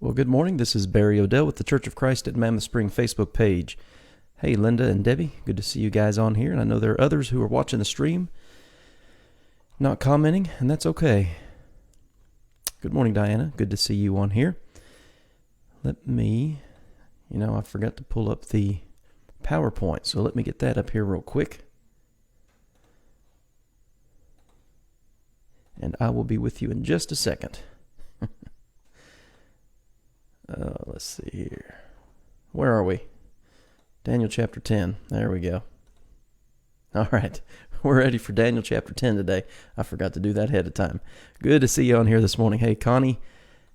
Well, good morning. This is Barry Odell with the Church of Christ at Mammoth Spring Facebook page. Hey, Linda and Debbie, good to see you guys on here. And I know there are others who are watching the stream, not commenting, and that's okay. Good morning, Diana. Good to see you on here. Let me, I forgot to pull up the PowerPoint, so let me get that up here real quick. And I will be with you in just a second. Let's see here. Where are we? Daniel chapter 10. There we go. All right. We're ready for Daniel chapter 10 today. I forgot to do that ahead of time. Good to see you on here this morning. Hey, Connie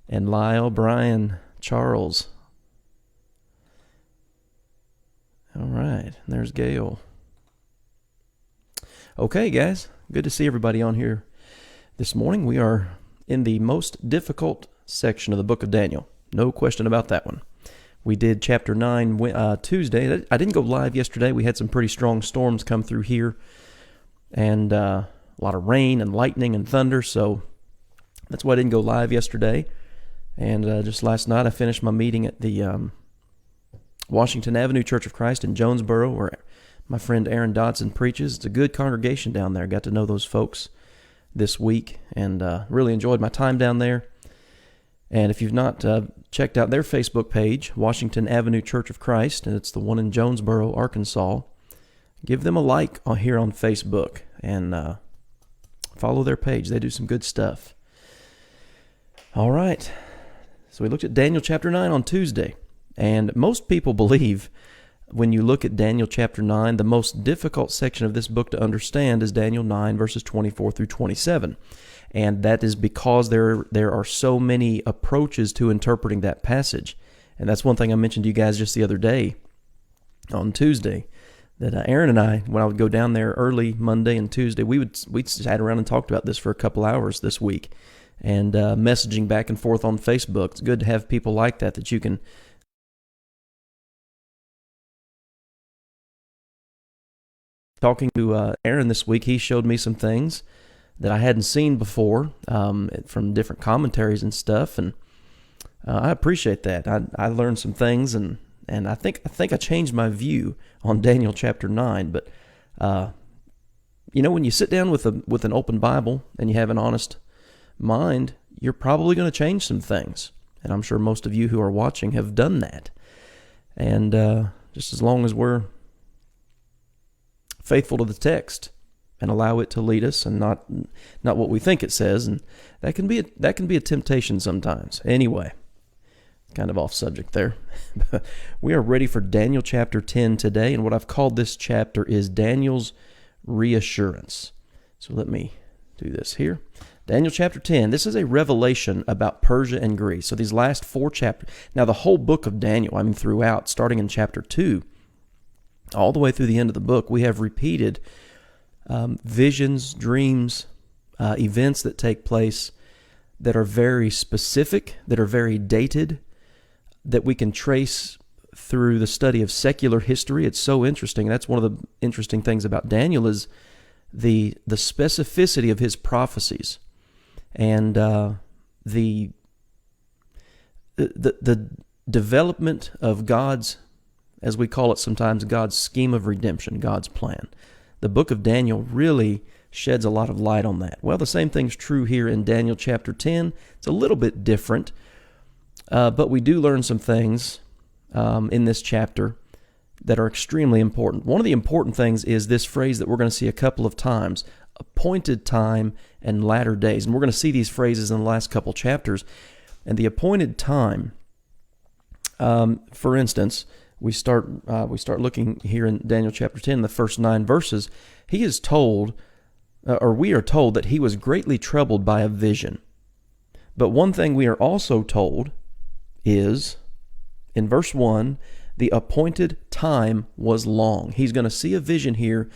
and Lyle, Brian, Charles. All right. There's Gail. Okay, guys. Good to see everybody on here this morning. We are in the most difficult section of the book of Daniel. No question about that one. We did chapter 9 Tuesday. I didn't go live yesterday. We had some pretty strong storms come through here, and a lot of rain and lightning and thunder, so that's why I didn't go live yesterday. And just last night I finished my meeting at the Washington Avenue Church of Christ in Jonesboro, where my friend Aaron Dodson preaches. It's a good congregation down there. Got to know those folks this week, and really enjoyed my time down there. And if you've not checked out their Facebook page, Washington Avenue Church of Christ, and it's the one in Jonesboro, Arkansas, give them a like here on Facebook and follow their page. They do some good stuff. All right. So we looked at Daniel chapter 9 on Tuesday. And most people believe when you look at Daniel chapter 9, the most difficult section of this book to understand is Daniel 9 verses 24 through 27. And that is because there are so many approaches to interpreting that passage. And that's one thing I mentioned to you guys just the other day on Tuesday, that Aaron and I, when I would go down there early Monday and Tuesday, we sat around and talked about this for a couple hours this week, and messaging back and forth on Facebook. It's good to have people like that you can talking to Aaron this week. He showed me some things that I hadn't seen before from different commentaries and stuff, and I appreciate that. I learned some things, and I think I changed my view on Daniel chapter 9. But when you sit down with an open Bible and you have an honest mind, you're probably going to change some things, and I'm sure most of you who are watching have done that. And just as long as we're faithful to the text and allow it to lead us, and not what we think it says, and that can be a temptation sometimes. Anyway, kind of off subject there. We are ready for Daniel chapter 10 today, and what I've called this chapter is Daniel's Reassurance. So let me do this here. Daniel chapter 10. This is a revelation about Persia and Greece. So these last 4 chapters. Now the whole book of Daniel, throughout, starting in chapter 2, all the way through the end of the book, we have repeated visions, dreams, events that take place that are very specific, that are very dated, that we can trace through the study of secular history. It's so interesting. That's one of the interesting things about Daniel is the specificity of his prophecies, and the development of God's, as we call it sometimes, God's scheme of redemption, God's plan. The book of Daniel really sheds a lot of light on that. Well, the same thing's true here in Daniel chapter 10. It's a little bit different, but we do learn some things in this chapter that are extremely important. One of the important things is this phrase that we're going to see a couple of times, appointed time and latter days. And we're going to see these phrases in the last couple chapters. And the appointed time, for instance, we start looking here in Daniel chapter 10, the first 9 verses. He is told, or we are told, that he was greatly troubled by a vision. But one thing we are also told is, in verse 1, the appointed time was long. He's going to see a vision here,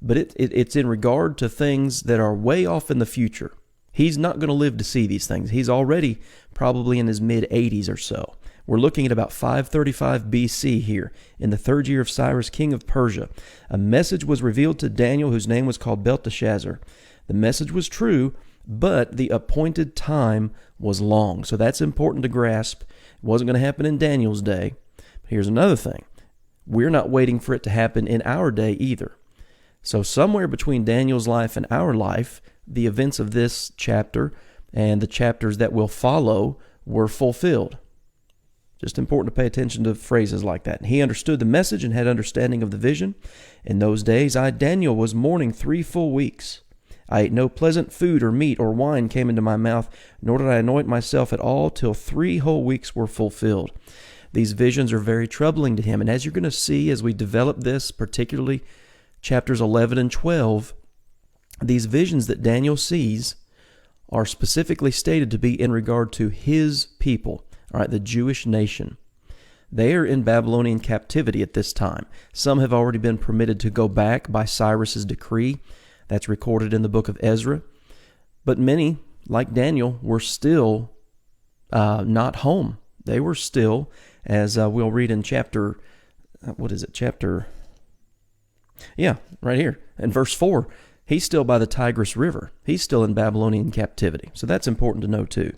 but it's in regard to things that are way off in the future. He's not going to live to see these things. He's already probably in his mid-80s or so. We're looking at about 535 BC here, in the 3rd year of Cyrus, king of Persia. A message was revealed to Daniel, whose name was called Belteshazzar. The message was true, but the appointed time was long. So that's important to grasp. It wasn't going to happen in Daniel's day. But here's another thing. We're not waiting for it to happen in our day either. So somewhere between Daniel's life and our life, the events of this chapter and the chapters that will follow were fulfilled. Just important to pay attention to phrases like that. He understood the message and had understanding of the vision. In those days, I, Daniel, was mourning 3 full weeks. I ate no pleasant food or meat or wine came into my mouth, nor did I anoint myself at all till 3 whole weeks were fulfilled. These visions are very troubling to him. And as you're going to see as we develop this, particularly chapters 11 and 12, these visions that Daniel sees are specifically stated to be in regard to his people, all right, the Jewish nation. They are in Babylonian captivity at this time. Some have already been permitted to go back by Cyrus's decree. That's recorded in the book of Ezra. But many, like Daniel, were still not home. They were still, as we'll read in chapter, right here, in verse 4, he's still by the Tigris River. He's still in Babylonian captivity. So that's important to know too.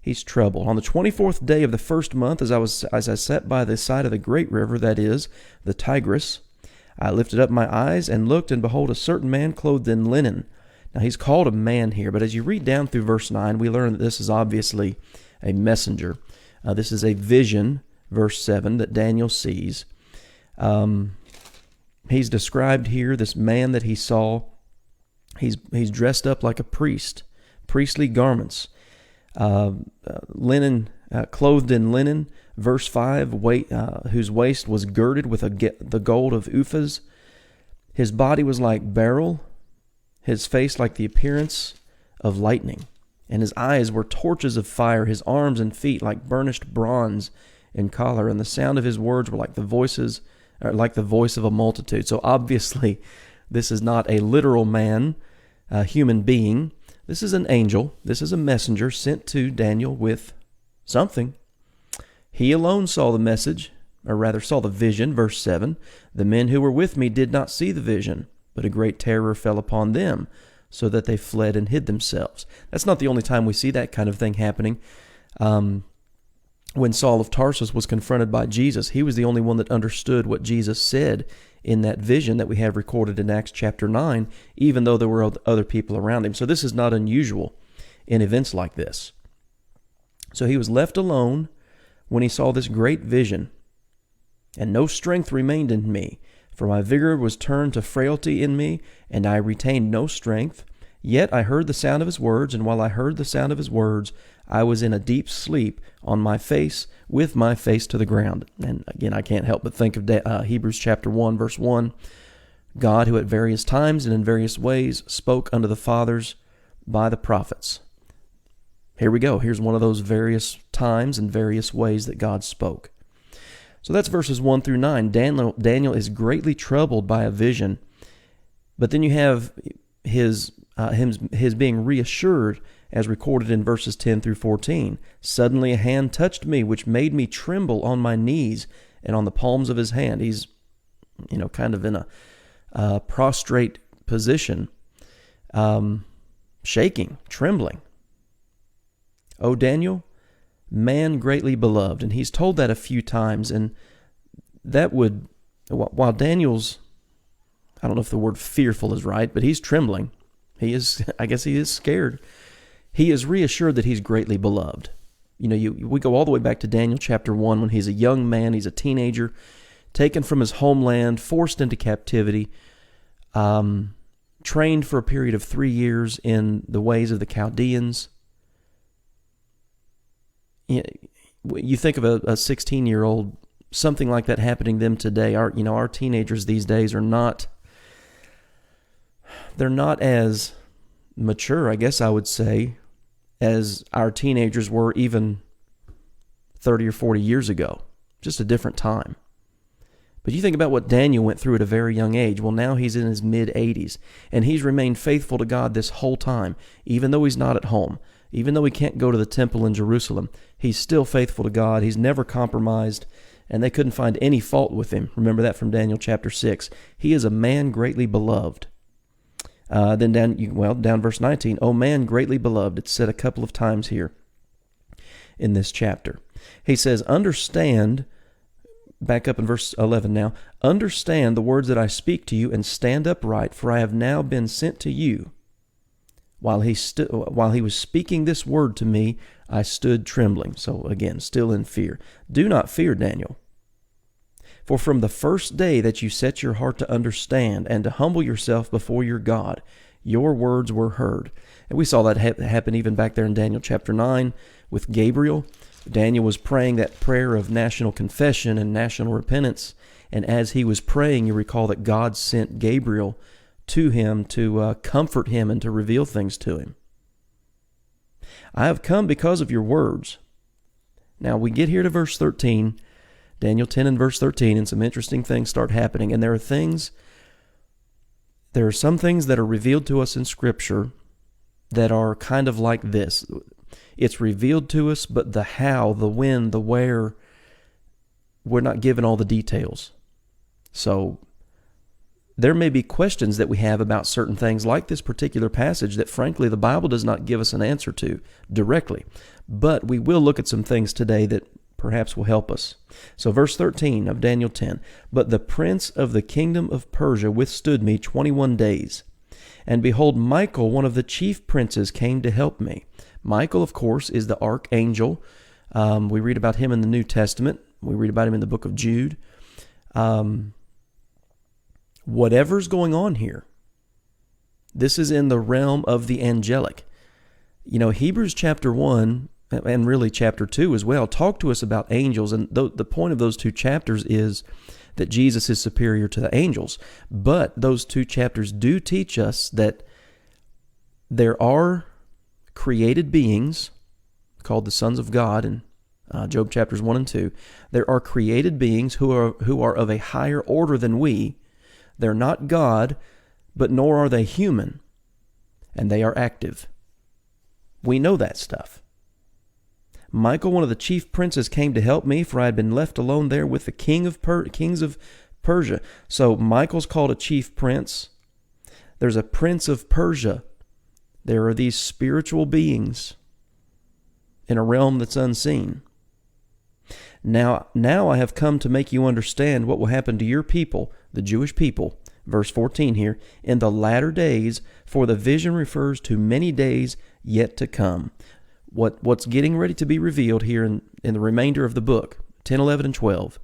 He's troubled. On the 24th day of the first month, as I sat by the side of the great river, that is, the Tigris, I lifted up my eyes and looked, and behold, a certain man clothed in linen. Now he's called a man here, but as you read down through verse 9, we learn that this is obviously a messenger. This is a vision, verse 7, that Daniel sees. He's described here, this man that he saw. He's dressed up like a priest, priestly garments, linen, clothed in linen. Verse 5, whose waist was girded with the gold of Uphaz. His body was like beryl, his face like the appearance of lightning, and his eyes were torches of fire, his arms and feet like burnished bronze in color, and the sound of his words were like the voice of a multitude. So obviously, this is not a literal man, a human being. This is an angel. This is a messenger sent to Daniel with something. He alone saw the message, or rather saw the vision, verse 7. The men who were with me did not see the vision, but a great terror fell upon them, so that they fled and hid themselves. That's not the only time we see that kind of thing happening. When Saul of Tarsus was confronted by Jesus, he was the only one that understood what Jesus said in that vision that we have recorded in Acts chapter 9, even though there were other people around him. So this is not unusual in events like this. So he was left alone when he saw this great vision, and no strength remained in me, for my vigor was turned to frailty in me, and I retained no strength. Yet I heard the sound of his words, and while I heard the sound of his words, I was in a deep sleep on my face, with my face to the ground. And again, I can't help but think of Hebrews chapter 1, verse 1. God, who at various times and in various ways spoke unto the fathers by the prophets. Here we go. Here's one of those various times and various ways that God spoke. So that's verses 1 through 9. Daniel is greatly troubled by a vision, but then you have his being reassured as recorded in verses 10 through 14. Suddenly a hand touched me, which made me tremble on my knees and on the palms of his hand. He's, kind of in a prostrate position, shaking, trembling. O Daniel, man greatly beloved. And he's told that a few times, and that would, while Daniel's, I don't know if the word fearful is right, but he's trembling. I guess he is scared. He is reassured that he's greatly beloved. We go all the way back to Daniel chapter 1 when he's a young man, he's a teenager, taken from his homeland, forced into captivity, trained for a period of 3 years in the ways of the Chaldeans. You think of a 16-year-old, something like that happening to them today. Our teenagers these days are not, they're not as mature, I guess I would say, as our teenagers were even 30 or 40 years ago. Just a different time. But you think about what Daniel went through at a very young age. Well, now he's in his mid-80s, and he's remained faithful to God this whole time, even though he's not at home. Even though he can't go to the temple in Jerusalem, he's still faithful to God. He's never compromised, and they couldn't find any fault with him. Remember that from Daniel chapter 6. He is a man greatly beloved. Then down verse 19, O man greatly beloved. It's said a couple of times here in this chapter. He says, understand, back up in verse 11 now, understand the words that I speak to you and stand upright, for I have now been sent to you. While he was speaking this word to me, I stood trembling. So again, still in fear. Do not fear, Daniel. For from the first day that you set your heart to understand and to humble yourself before your God, your words were heard. And we saw that happen even back there in Daniel chapter 9 with Gabriel. Daniel was praying that prayer of national confession and national repentance. And as he was praying, you recall that God sent Gabriel to him to comfort him and to reveal things to him. I have come because of your words. Now we get here to verse 13, Daniel 10 and verse 13, and some interesting things start happening. And there are some things that are revealed to us in Scripture that are kind of like this. It's revealed to us, but the how, the when, the where, we're not given all the details. So there may be questions that we have about certain things like this particular passage that frankly the Bible does not give us an answer to directly. But we will look at some things today that perhaps will help us. So verse 13 of Daniel 10, But the prince of the kingdom of Persia withstood me 21 days. And behold, Michael, one of the chief princes, came to help me. Michael, of course, is the archangel. We read about him in the New Testament. We read about him in the book of Jude. Whatever's going on here, this is in the realm of the angelic. Hebrews chapter 1, and really chapter 2 as well, talk to us about angels. And the point of those two chapters is that Jesus is superior to the angels. But those two chapters do teach us that there are created beings called the sons of God in Job chapters 1 and 2. There are created beings who are of a higher order than we. They're not God, but nor are they human, and they are active. We know that stuff. Michael, one of the chief princes, came to help me, for I had been left alone there with the kings of Persia. So Michael's called a chief prince. There's a prince of Persia. There are these spiritual beings in a realm that's unseen. Now I have come to make you understand what will happen to your people, the Jewish people. Verse 14 here, in the latter days, for the vision refers to many days yet to come. What's getting ready to be revealed here in the remainder of the book, 10, 11, and 12,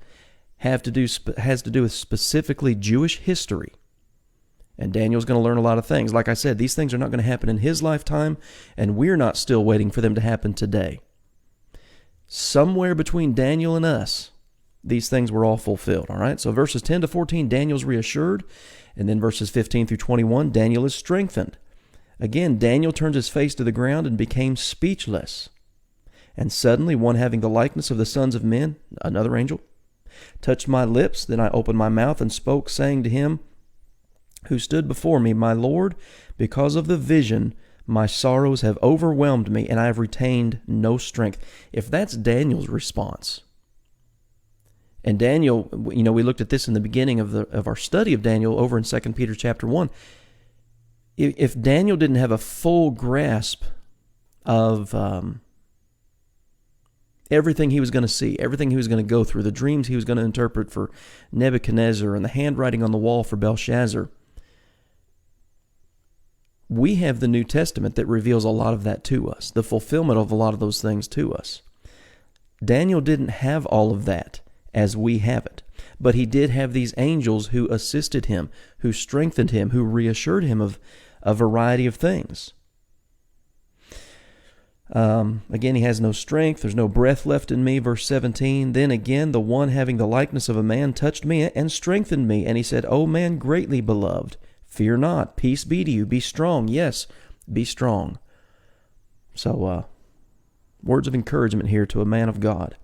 has to do with specifically Jewish history. And Daniel's going to learn a lot of things. Like I said, these things are not going to happen in his lifetime, and we're not still waiting for them to happen today. Somewhere between Daniel and us, these things were all fulfilled, all right? So verses 10 to 14, Daniel's reassured, and then verses 15 through 21, Daniel is strengthened. Again, Daniel turned his face to the ground and became speechless. And suddenly one having the likeness of the sons of men, another angel, touched my lips. Then I opened my mouth and spoke, saying to him who stood before me, My Lord, because of the vision, my sorrows have overwhelmed me, and I have retained no strength. If that's Daniel's response, and Daniel, we looked at this in the beginning of our study of Daniel over in 2 Peter chapter 1. If Daniel didn't have a full grasp of everything he was going to see, everything he was going to go through, the dreams he was going to interpret for Nebuchadnezzar and the handwriting on the wall for Belshazzar, we have the New Testament that reveals a lot of that to us, the fulfillment of a lot of those things to us. Daniel didn't have all of that as we have it, but he did have these angels who assisted him, who strengthened him, who reassured him of a variety of things. Again, he has no strength. There's no breath left in me. Verse 17, Then again, the one having the likeness of a man touched me and strengthened me. And he said, O man greatly beloved, fear not. Peace be to you. Be strong. Yes, be strong. So, words of encouragement here to a man of God.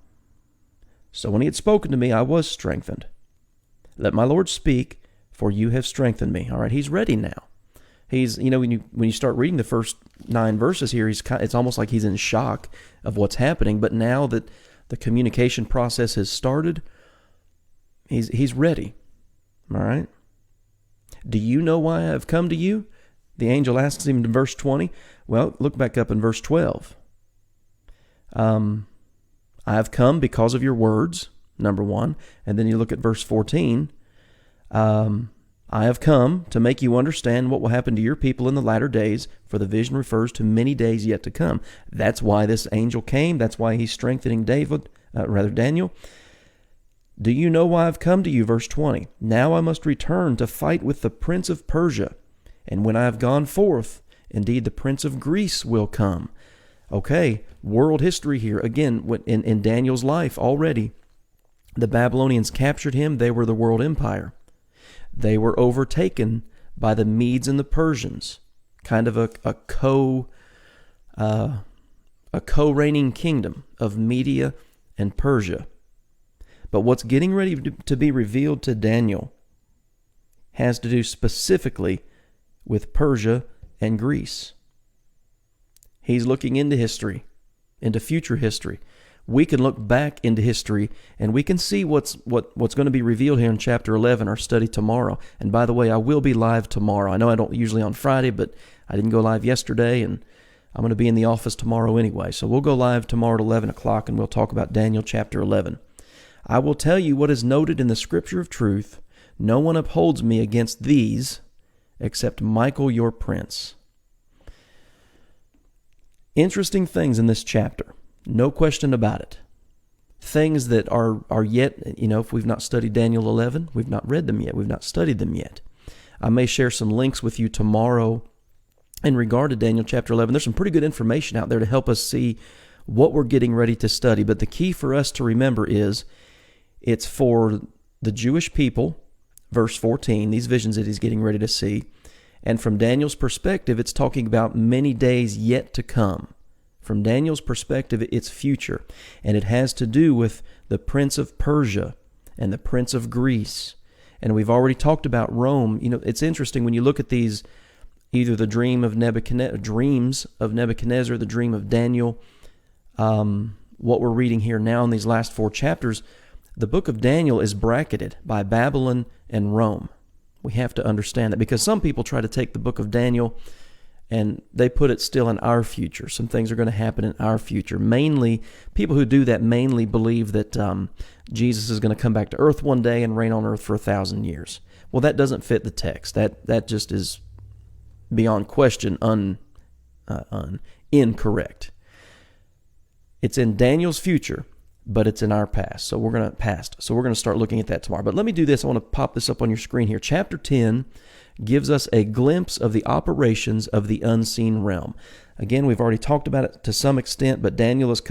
So when he had spoken to me, I was strengthened. Let my Lord speak, for you have strengthened me. All right, he's ready now. He's, when you start reading the first 9 verses here, it's almost like he's in shock of what's happening. But now that the communication process has started, he's ready. All right. Do you know why I have come to you? The angel asks him in verse 20. Well, look back up in verse 12. I have come because of your words, number one. And then you look at verse 14. I have come to make you understand what will happen to your people in the latter days, for the vision refers to many days yet to come. That's why this angel came. That's why he's strengthening Daniel. Do you know why I've come to you? Verse 20. Now I must return to fight with the prince of Persia. And when I have gone forth, indeed the prince of Greece will come. Okay, world history here. Again, in Daniel's life already, the Babylonians captured him. They were the world empire. They were overtaken by the Medes and the Persians, kind of a co-reigning kingdom of Media and Persia. But what's getting ready to be revealed to Daniel has to do specifically with Persia and Greece. He's looking into history, into future history. We can look back into history and we can see what's going to be revealed here in chapter 11, our study tomorrow. And by the way, I will be live tomorrow. I know I don't usually on Friday, but I didn't go live yesterday, and I'm going to be in the office tomorrow anyway. So we'll go live tomorrow at 11 o'clock, and we'll talk about Daniel chapter 11. I will tell you what is noted in the scripture of truth. No one upholds me against these except Michael your prince. Interesting things in this chapter. No question about it. Things that are yet, if we've not studied Daniel 11, we've not read them yet. We've not studied them yet. I may share some links with you tomorrow in regard to Daniel chapter 11. There's some pretty good information out there to help us see what we're getting ready to study. But the key for us to remember is it's for the Jewish people, verse 14, these visions that he's getting ready to see. And from Daniel's perspective, it's talking about many days yet to come. From Daniel's perspective, it's future, and it has to do with the prince of Persia and the prince of Greece. And we've already talked about Rome. It's interesting when you look at these, either the dreams of Nebuchadnezzar, the dream of Daniel, what we're reading here now in these last 4 chapters, the book of Daniel is bracketed by Babylon and Rome. We have to understand that, because some people try to take the book of Daniel and they put it still in our future. Some things are going to happen in our future. Mainly, people who do that mainly believe that Jesus is going to come back to earth one day and reign on earth for 1,000 years. Well, that doesn't fit the text. That just is beyond question incorrect. It's in Daniel's future, but it's in our past. So we're going to start looking at that tomorrow. But let me do this. I want to pop this up on your screen here. Chapter 10 gives us a glimpse of the operations of the unseen realm. Again, we've already talked about it to some extent, but Daniel is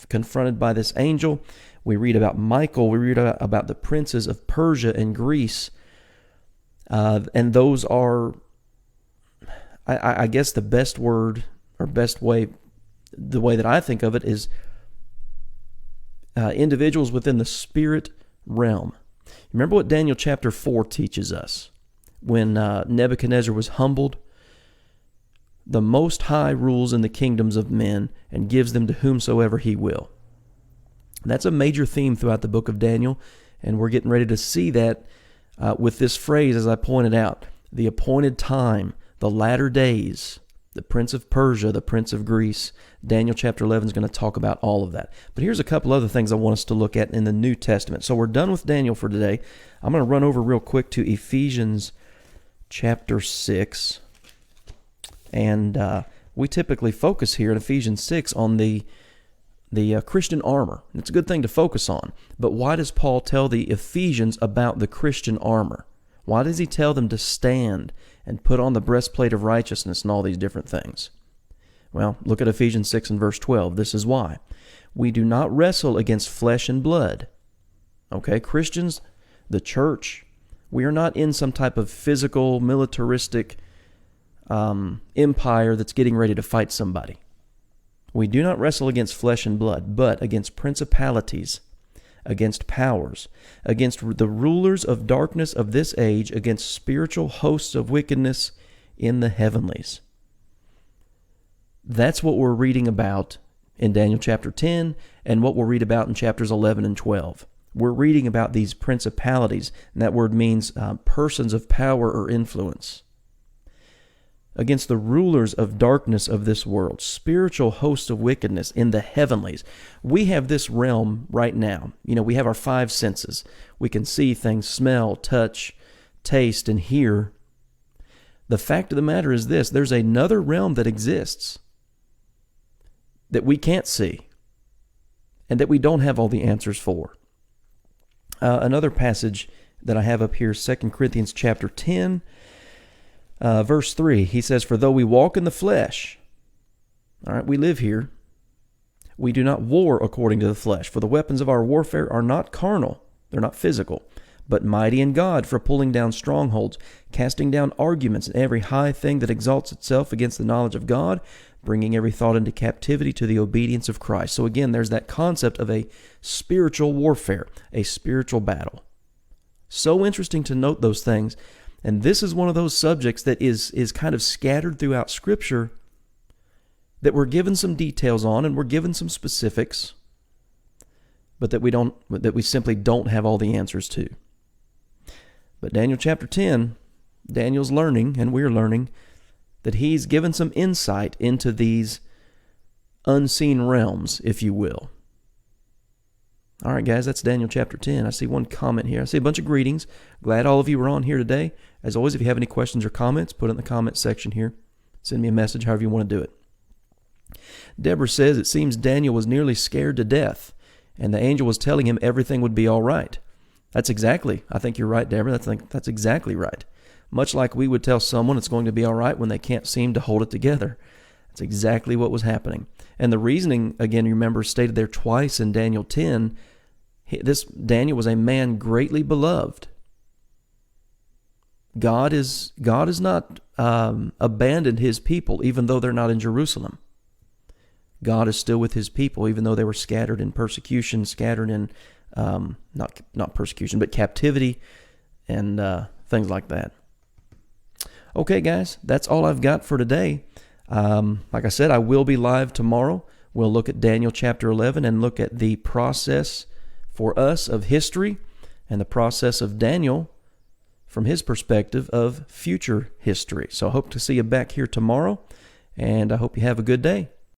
confronted by this angel. We read about Michael. We read about the princes of Persia and Greece. And those are, I guess the best word or best way, the way that I think of it is individuals within the spirit realm. Remember what Daniel chapter 4 teaches us. When Nebuchadnezzar was humbled, the Most High rules in the kingdoms of men and gives them to whomsoever he will. That's a major theme throughout the book of Daniel, and we're getting ready to see that with this phrase, as I pointed out, the appointed time, the latter days, the prince of Persia, the prince of Greece. Daniel chapter 11 is going to talk about all of that. But here's a couple other things I want us to look at in the New Testament. So we're done with Daniel for today. I'm going to run over real quick to Ephesians chapter 6. And we typically focus here in Ephesians 6 on the Christian armor. It's a good thing to focus on. But why does Paul tell the Ephesians about the Christian armor? Why does he tell them to stand and put on the breastplate of righteousness and all these different things? Well, look at Ephesians 6 and verse 12. This is why. We do not wrestle against flesh and blood. Okay, Christians, the church, we are not in some type of physical, militaristic empire that's getting ready to fight somebody. We do not wrestle against flesh and blood, but against principalities, against powers, against the rulers of darkness of this age, against spiritual hosts of wickedness in the heavenlies. That's what we're reading about in Daniel chapter 10 and what we'll read about in chapters 11 and 12. We're reading about these principalities, and that word means persons of power or influence. against the rulers of darkness of this world, spiritual hosts of wickedness in the heavenlies. We have this realm right now. We have our five senses. We can see things, smell, touch, taste, and hear. The fact of the matter is this: there's another realm that exists that we can't see and that we don't have all the answers for. Another passage that I have up here, 2 Corinthians chapter 10, verse 3, he says, "For though we walk in the flesh," all right, we live here, "we do not war according to the flesh. For the weapons of our warfare are not carnal," they're not physical, "but mighty in God for pulling down strongholds, casting down arguments and every high thing that exalts itself against the knowledge of God, bringing every thought into captivity to the obedience of Christ." So again, there's that concept of a spiritual warfare, a spiritual battle. So interesting to note those things. And this is one of those subjects that is kind of scattered throughout Scripture that we're given some details on and we're given some specifics, but that we simply don't have all the answers to. But Daniel chapter 10, Daniel's learning, and we're learning, that he's given some insight into these unseen realms, if you will. All right, guys, that's Daniel chapter 10. I see one comment here. I see a bunch of greetings. Glad all of you were on here today. As always, if you have any questions or comments, put it in the comment section here. Send me a message, however you want to do it. Deborah says, "It seems Daniel was nearly scared to death, and the angel was telling him everything would be all right." I think you're right, Deborah. That's exactly right. Much like we would tell someone it's going to be all right when they can't seem to hold it together. That's exactly what was happening. And the reasoning, again, you remember, stated there twice in Daniel 10, this Daniel was a man greatly beloved. God is not abandoned his people, even though they're not in Jerusalem. God is still with his people, even though they were scattered in persecution, scattered in not persecution, but captivity and things like that. Okay, guys, that's all I've got for today. Like I said, I will be live tomorrow. We'll look at Daniel chapter 11 and look at the process for us of history and the process of Daniel from his perspective of future history. So I hope to see you back here tomorrow, and I hope you have a good day.